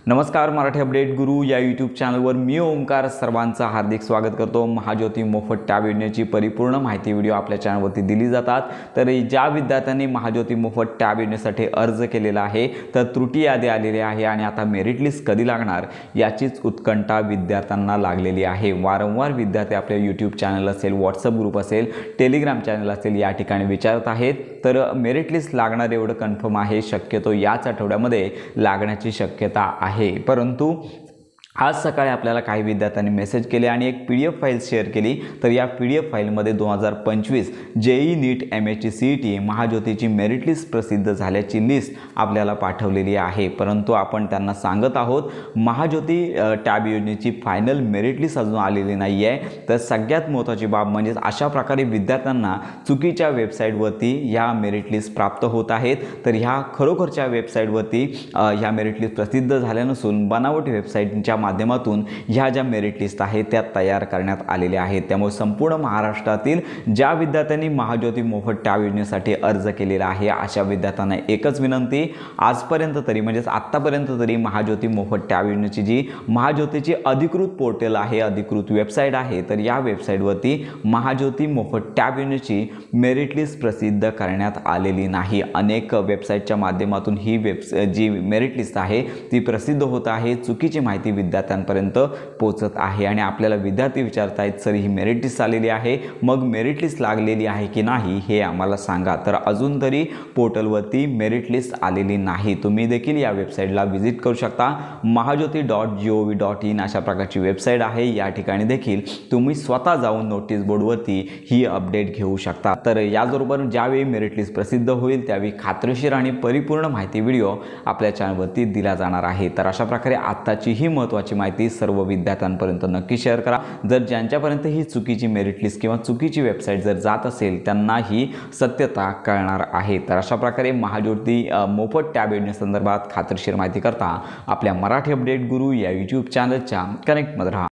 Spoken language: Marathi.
नमस्कार, मराठी अपडेट गुरु या यूट्यूब चॅनलवर मी ओमकार सर्वांचं हार्दिक स्वागत करतो। महाज्योती मोफत टॅब योजनेची परिपूर्ण माहिती व्हिडिओ आपल्या चॅनलवरती दिली जातात। तर ज्या विद्यार्थ्यांनी महाज्योती मोफत टॅब योजनेसाठी अर्ज केलेला आहे तर त्रुटी यादी आलेली आहे आणि आता मेरिट लिस्ट कधी लागणार याचीच उत्कंठा विद्यार्थ्यांना लागलेली आहे। वारंवार विद्यार्थी आपल्या यूट्यूब चॅनल असेल, व्हॉट्सअप ग्रुप असेल, टेलिग्राम चॅनल असेल या ठिकाणी विचारत आहेत। तर मेरिट लिस्ट लागणार एवढं कन्फर्म आहे, शक्यतो याच आठवड्यामध्ये लागण्याची शक्यता आहे। परंतु आज सकाळी आपल्याला काही विद्यार्थ्यांनी मेसेज केले आणि एक PDF फाईल शेअर केली। तर या PDF फाईलमध्ये 2025 JEE नीट MHची CET महाज्योतीची मेरिट लिस्ट प्रसिद्ध झाल्याची लिस्ट आपल्याला पाठवलेली आहे। परंतु आपण त्यांना सांगत आहोत महाज्योती टॅब योजनेची फायनल मेरिट लिस्ट अजून आलेली नाही आहे। तर सगळ्यात महत्त्वाची बाब म्हणजे अशा प्रकारे विद्यार्थ्यांना चुकीच्या वेबसाईटवरती ह्या मेरिट लिस्ट प्राप्त होत आहेत। तर ह्या खरोखरच्या वेबसाईटवरती ह्या मेरिट लिस्ट प्रसिद्ध झाल्या नसून बनावटी वेबसाईटच्या माध्यमातून ह्या ज्या मेरिट लिस्ट आहेत त्या तयार करण्यात आलेल्या आहेत। त्यामुळे संपूर्ण महाराष्ट्रातील ज्या विद्यार्थ्यांनी महाज्योती मोफत टॅब योजनेसाठी अर्ज केलेला आहे अशा विद्यार्थ्यांना एकच विनंती, आजपर्यंत तरी म्हणजे आत्तापर्यंत तरी महाज्योती मोफत टॅब योजनेची जी महाज्योतीची अधिकृत पोर्टल आहे, अधिकृत वेबसाईट आहे, तर या वेबसाईटवरती महाज्योती मोफत टॅब योजनेची मेरिट लिस्ट प्रसिद्ध करण्यात आलेली नाही। अनेक वेबसाईटच्या माध्यमातून ही जी मेरिट लिस्ट आहे ती प्रसिद्ध होत आहे, चुकीची माहिती विद्यार्थ्यांपर्यंत पोहोचत आहे आणि आपल्याला विद्यार्थी विचारत आहेत सर ही मेरिट लिस्ट आलेली आहे, मग मेरिट लिस्ट लागलेली आहे की नाही हे आम्हाला सांगा। तर अजून तरी पोर्टलवरती मेरिट लिस्ट आलेली नाही। तुम्ही देखील या वेबसाईटला व्हिजिट करू शकता। mahajyoti.gov.in अशा प्रकारची वेबसाईट आहे। या ठिकाणी देखील तुम्ही स्वतः जाऊन नोटीस बोर्डवरती ही अपडेट घेऊ शकता। तर याचबरोबर ज्यावेळी मेरिट लिस्ट प्रसिद्ध होईल त्यावेळी खात्रीशीर आणि परिपूर्ण माहिती व्हिडिओ आपल्या चॅनलवरती दिला जाणार आहे। तर अशा प्रकारे आत्ताची ही महत्त्वाची माहिती सर्व विद्यार्थ्यांपर्यंत नक्की शेअर करा। जर ज्यांच्यापर्यंत ही चुकीची मेरिट लिस्ट किंवा चुकीची वेबसाईट जर जात असेल त्यांना ही सत्यता कळणार आहे। तर अशा प्रकारे महाज्योती मोफत टॅब योजनेसंदर्भात खात्रीशीर माहिती करता आपल्या मराठी अपडेट गुरु या यूट्यूब चॅनलच्या कनेक्टमध्ये राहा।